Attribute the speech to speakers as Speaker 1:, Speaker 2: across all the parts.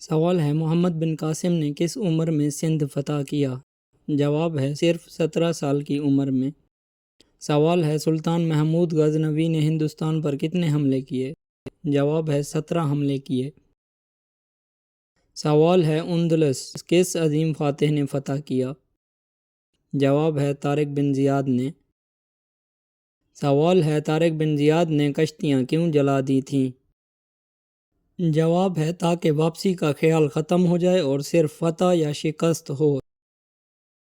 Speaker 1: سوال ہے محمد بن قاسم نے کس عمر میں سندھ فتح کیا؟ جواب ہے صرف 17 سال کی عمر میں۔ سوال ہے سلطان محمود غزنوی نے ہندوستان پر کتنے حملے کیے؟ جواب ہے 17 حملے کیے۔ سوال ہے اندلس کس عظیم فاتح نے فتح کیا؟ جواب ہے طارق بن زیاد نے۔ سوال ہے طارق بن زیاد نے کشتیاں کیوں جلا دی تھیں؟ جواب ہے تاکہ واپسی کا خیال ختم ہو جائے اور صرف فتح یا شکست ہو۔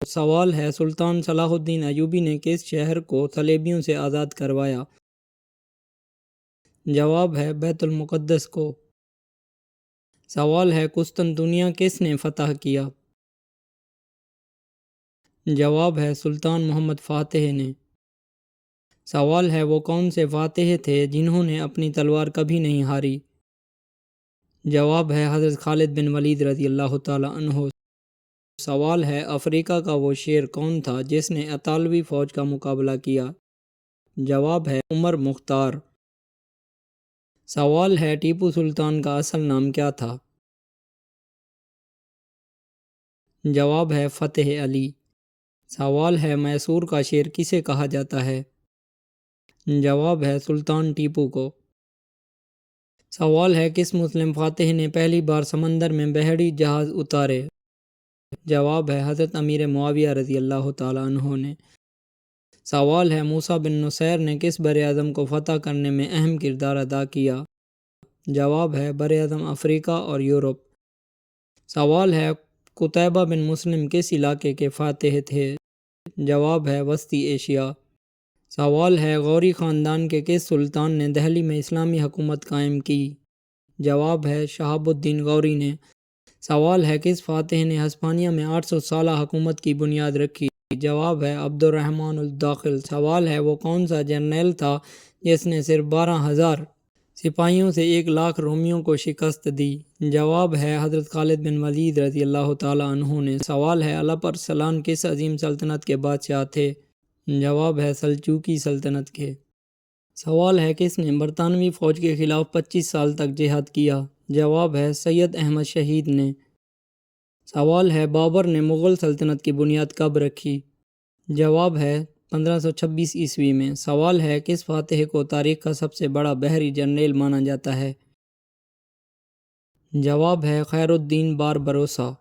Speaker 1: سوال ہے سلطان صلاح الدین ایوبی نے کس شہر کو صلیبیوں سے آزاد کروایا؟ جواب ہے بیت المقدس کو۔ سوال ہے قسطنطنیہ کس نے فتح کیا؟ جواب ہے سلطان محمد فاتح نے۔ سوال ہے وہ کون سے فاتح تھے جنہوں نے اپنی تلوار کبھی نہیں ہاری؟ جواب ہے حضرت خالد بن ولید رضی اللہ تعالی عنہ۔ سوال ہے افریقہ کا وہ شیر کون تھا جس نے اطالوی فوج کا مقابلہ کیا؟ جواب ہے عمر مختار۔ سوال ہے ٹیپو سلطان کا اصل نام کیا تھا؟ جواب ہے فتح علی۔ سوال ہے میسور کا شیر کسے کہا جاتا ہے؟ جواب ہے سلطان ٹیپو کو۔ سوال ہے کس مسلم فاتح نے پہلی بار سمندر میں بحری جہاز اتارے؟ جواب ہے حضرت امیر معاویہ رضی اللہ تعالی عنہ نے۔ سوال ہے موسیٰ بن نصیر نے کس براعظم کو فتح کرنے میں اہم کردار ادا کیا؟ جواب ہے براعظم افریقہ اور یورپ۔ سوال ہے قتیبہ بن مسلم کس علاقے کے فاتح تھے؟ جواب ہے وسطی ایشیا۔ سوال ہے غوری خاندان کے کس سلطان نے دہلی میں اسلامی حکومت قائم کی؟ جواب ہے شہاب الدین غوری نے۔ سوال ہے کس فاتح نے ہسپانیہ میں 800 سالہ حکومت کی بنیاد رکھی؟ جواب ہے عبد الرحمن الداخل۔ سوال ہے وہ کون سا جرنیل تھا جس نے صرف 12,000 سپاہیوں سے 1,00,000 رومیوں کو شکست دی؟ جواب ہے حضرت خالد بن ولید رضی اللہ تعالی عنہ نے۔ سوال ہے الپ ارسلان کس عظیم سلطنت کے بادشاہ تھے؟ جواب ہے سلجوقی سلطنت کے۔ سوال ہے کس نے برطانوی فوج کے خلاف 25 سال تک جہاد کیا؟ جواب ہے سید احمد شہید نے۔ سوال ہے بابر نے مغل سلطنت کی بنیاد کب رکھی؟ جواب ہے 1526 عیسوی میں۔ سوال ہے کس فاتح کو تاریخ کا سب سے بڑا بحری جرنیل مانا جاتا ہے؟ جواب ہے خیر الدین باربروسا۔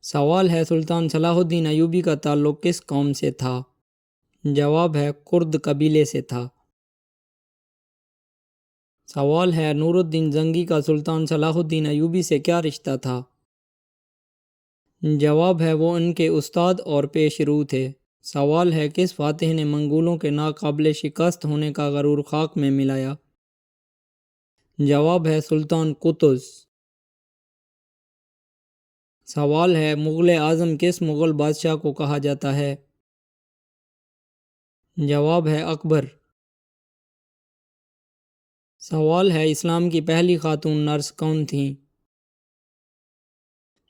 Speaker 1: سوال ہے سلطان صلاح الدین ایوبی کا تعلق کس قوم سے تھا؟ جواب ہے کرد قبیلے سے تھا۔ سوال ہے نور الدین زنگی کا سلطان صلاح الدین ایوبی سے کیا رشتہ تھا؟ جواب ہے وہ ان کے استاد اور پیش رو تھے۔ سوال ہے کس فاتح نے منگولوں کے ناقابل شکست ہونے کا غرور خاک میں ملایا؟ جواب ہے سلطان قطز۔ سوال ہے مغل اعظم کس مغل بادشاہ کو کہا جاتا ہے؟ جواب ہے اکبر۔ سوال ہے اسلام کی پہلی خاتون نرس کون تھیں؟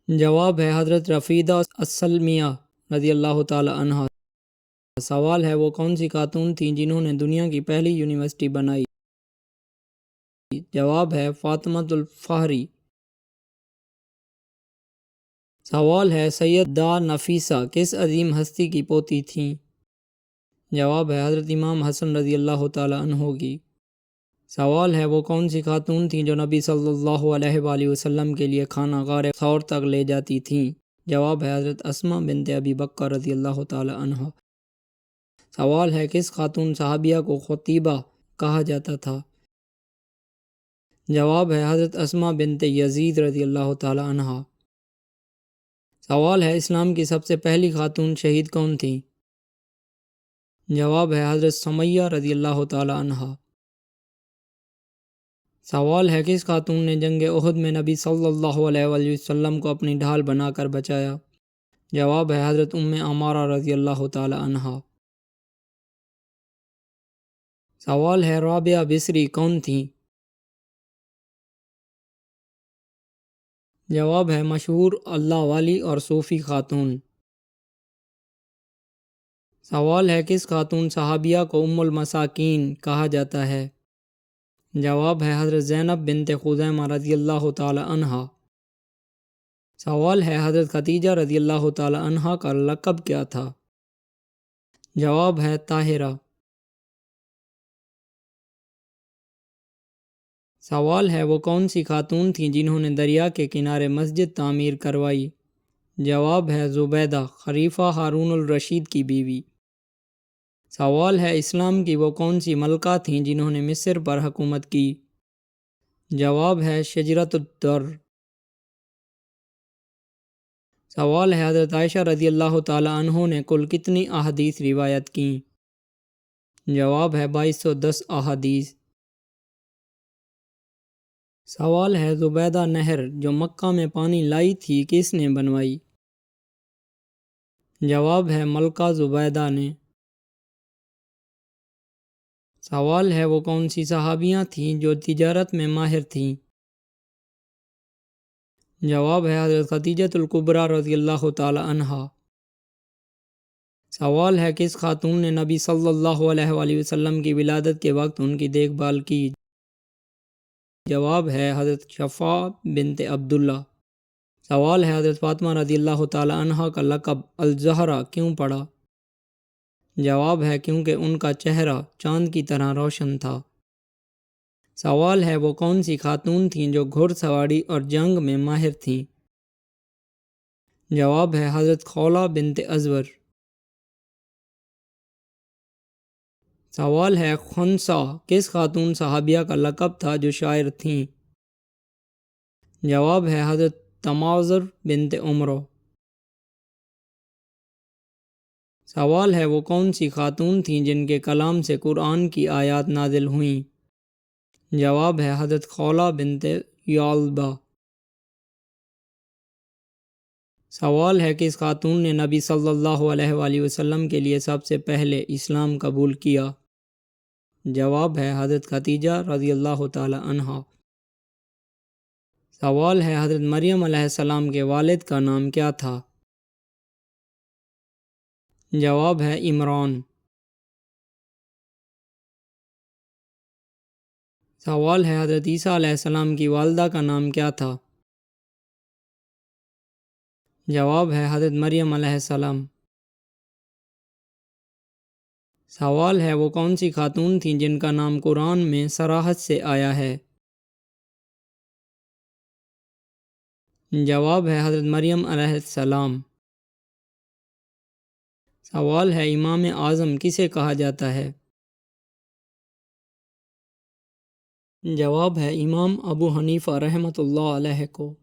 Speaker 1: جواب ہے حضرت رفیدہ السلمیہ رضی اللہ تعالی عنہا۔ سوال ہے وہ کون سی خاتون تھیں جنہوں نے دنیا کی پہلی یونیورسٹی بنائی؟ جواب ہے فاطمہ الفہری۔ سوال ہے سیدہ نفیسہ کس عظیم ہستی کی پوتی تھیں؟ جواب ہے حضرت امام حسن رضی اللہ تعالی عنہ کی۔ سوال ہے وہ کون سی خاتون تھیں جو نبی صلی اللہ علیہ وآلہ وسلم کے لیے کھانا غار ثور تک لے جاتی تھیں؟ جواب ہے حضرت اسماء بنت ابی بکر رضی اللہ تعالی عنہ۔ سوال ہے کس خاتون صحابیہ کو خطیبہ کہا جاتا تھا؟ جواب ہے حضرت اسماء بنت یزید رضی اللہ تعالی عنہ۔ سوال ہے اسلام کی سب سے پہلی خاتون شہید کون تھی؟ جواب ہے حضرت سمیہ رضی اللہ تعالی عنہ۔ سوال ہے کس خاتون نے جنگ احد میں نبی صلی اللہ علیہ وآلہ وسلم کو اپنی ڈھال بنا کر بچایا؟ جواب ہے حضرت ام عمارہ رضی اللہ تعالی عنہ۔ سوال ہے رابعہ بصری کون تھیں؟ جواب ہے مشہور اللہ والی اور صوفی خاتون۔ سوال ہے کس خاتون صحابیہ کو ام المساکین کہا جاتا ہے؟ جواب ہے حضرت زینب بنت خزیمہ رضی اللہ تعالی عنہا۔ سوال ہے حضرت خدیجہ رضی اللہ تعالی عنہا کا لقب کیا تھا؟ جواب ہے طاہرہ۔ سوال ہے وہ کون سی خاتون تھیں جنہوں نے دریا کے کنارے مسجد تعمیر کروائی؟ جواب ہے زبیدہ، خلیفہ ہارون الرشید کی بیوی۔ سوال ہے اسلام کی وہ کون سی ملکہ تھیں جنہوں نے مصر پر حکومت کی؟ جواب ہے شجرۃ الدر۔ سوال ہے حضرت عائشہ رضی اللہ تعالی عنہ نے کل کتنی احادیث روایت کیں؟ جواب ہے 2210 احادیث۔ سوال ہے زبیدہ نہر جو مکہ میں پانی لائی تھی کس نے بنوائی؟ جواب ہے ملکہ زبیدہ نے۔ سوال ہے وہ کون سی صحابیاں تھیں جو تجارت میں ماہر تھیں؟ جواب ہے حضرت خدیجہ الکبریٰ رضی اللہ تعالی عنہا۔ سوال ہے کس خاتون نے نبی صلی اللہ علیہ وآلہ وسلم کی ولادت کے وقت ان کی دیکھ بھال کی؟ جواب ہے حضرت شفاء بنت عبداللہ۔ سوال ہے حضرت فاطمہ رضی اللہ تعالی عنہا کا لقب الزہرا کیوں پڑا؟ جواب ہے کیونکہ ان کا چہرہ چاند کی طرح روشن تھا۔ سوال ہے وہ کون سی خاتون تھیں جو گھڑ سواری اور جنگ میں ماہر تھیں؟ جواب ہے حضرت خولہ بنت ازور۔ سوال ہے خنسا کس خاتون صحابیہ کا لقب تھا جو شاعر تھیں؟ جواب ہے حضرت تماظر بنت عمرو۔ سوال ہے وہ کون سی خاتون تھیں جن کے کلام سے قرآن کی آیات نازل ہوئیں؟ جواب ہے حضرت خولہ بنت یعلبہ۔ سوال ہے کس خاتون نے نبی صلی اللہ علیہ وآلہ وسلم کے لیے سب سے پہلے اسلام قبول کیا؟ جواب ہے حضرت خدیجہ رضی اللہ تعالی عنہا۔ سوال ہے حضرت مریم علیہ السلام کے والد کا نام کیا تھا؟ جواب ہے عمران۔ سوال ہے حضرت عیسیٰ علیہ السلام کی والدہ کا نام کیا تھا؟ جواب ہے حضرت مریم علیہ السلام۔ سوال ہے وہ کون سی خاتون تھیں جن کا نام قرآن میں صراحت سے آیا ہے؟ جواب ہے حضرت مریم علیہ السلام۔ سوال ہے امام اعظم کسے کہا جاتا ہے؟ جواب ہے امام ابو حنیفہ رحمۃ اللہ علیہ کو۔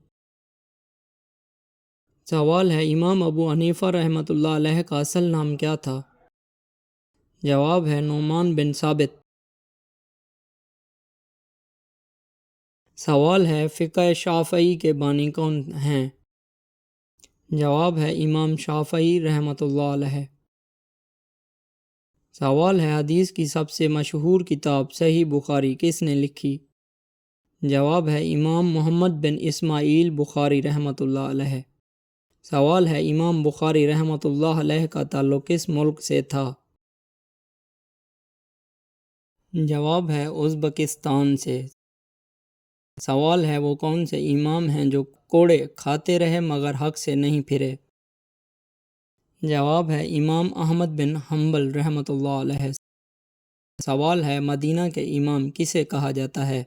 Speaker 1: سوال ہے امام ابو حنیفہ رحمۃ اللہ علیہ کا اصل نام کیا تھا؟ جواب ہے نعمان بن ثابت۔ سوال ہے فقہ شافعی کے بانی کون ہیں؟ جواب ہے امام شافعی رحمۃ اللہ علیہ۔ سوال ہے حدیث کی سب سے مشہور کتاب صحیح بخاری کس نے لکھی؟ جواب ہے امام محمد بن اسماعیل بخاری رحمۃ اللہ علیہ۔ سوال ہے امام بخاری رحمۃ اللہ علیہ کا تعلق کس ملک سے تھا؟ جواب ہے ازبکستان سے۔ سوال ہے وہ کون سے امام ہیں جو کوڑے کھاتے رہے مگر حق سے نہیں پھرے؟ جواب ہے امام احمد بن حنبل رحمۃ اللہ علیہ۔ سوال ہے مدینہ کے امام کسے کہا جاتا ہے؟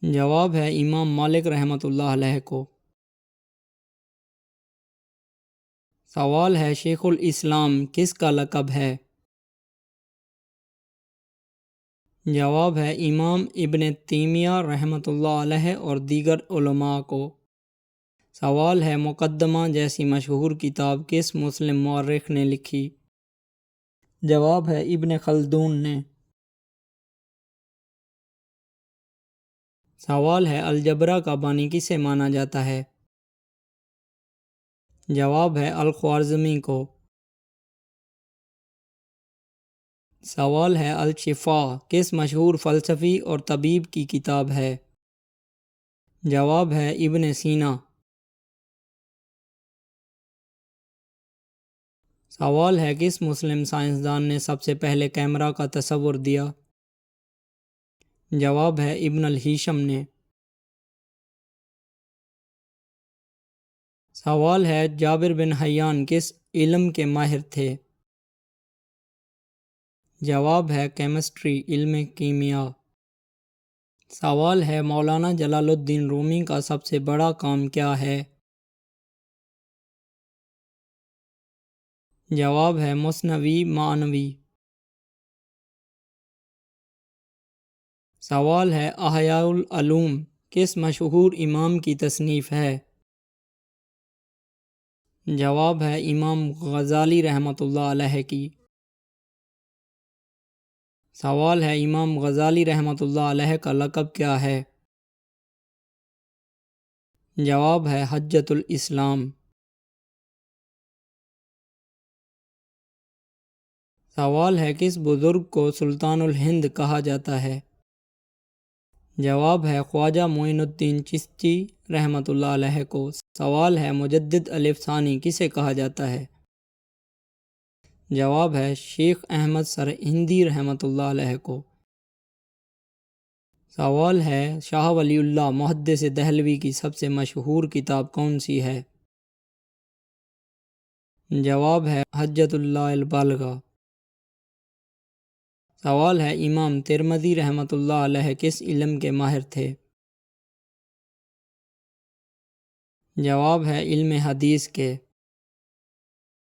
Speaker 1: جواب ہے امام مالک رحمۃ اللہ علیہ کو۔ سوال ہے شیخ الاسلام کس کا لقب ہے؟ جواب ہے امام ابن تیمیہ رحمۃ اللہ علیہ اور دیگر علماء کو۔ سوال ہے مقدمہ جیسی مشہور کتاب کس مسلم مورخ نے لکھی؟ جواب ہے ابن خلدون نے۔ سوال ہے الجبرا کا بانی کسے مانا جاتا ہے؟ جواب ہے الخوارزمی کو۔ سوال ہے الشفاء کس مشہور فلسفی اور طبیب کی کتاب ہے؟ جواب ہے ابن سینا۔ سوال ہے کس مسلم سائنسدان نے سب سے پہلے کیمرہ کا تصور دیا؟ جواب ہے ابن الہیشم نے۔ سوال ہے جابر بن حیان کس علم کے ماہر تھے؟ جواب ہے کیمسٹری، علم کیمیا۔ سوال ہے مولانا جلال الدین رومی کا سب سے بڑا کام کیا ہے؟ جواب ہے مثنوی معنوی۔ سوال ہے احیاء العلوم کس مشہور امام کی تصنیف ہے؟ جواب ہے امام غزالی رحمۃ اللہ علیہ کی۔ سوال ہے امام غزالی رحمۃ اللہ علیہ کا لقب کیا ہے؟ جواب ہے حجۃ الاسلام۔ سوال ہے کس بزرگ کو سلطان الہند کہا جاتا ہے؟ جواب ہے خواجہ معین الدین چشتی رحمۃ اللہ علیہ کو۔ سوال ہے مجدد الف ثانی کسے کہا جاتا ہے؟ جواب ہے شیخ احمد سرہندی رحمۃ اللہ علیہ کو۔ سوال ہے شاہ ولی اللہ محدث دہلوی کی سب سے مشہور کتاب کون سی ہے؟ جواب ہے حجۃ اللہ البالغہ۔ سوال ہے امام ترمذی رحمۃ اللہ علیہ کس علم کے ماہر تھے؟ جواب ہے علم حدیث کے۔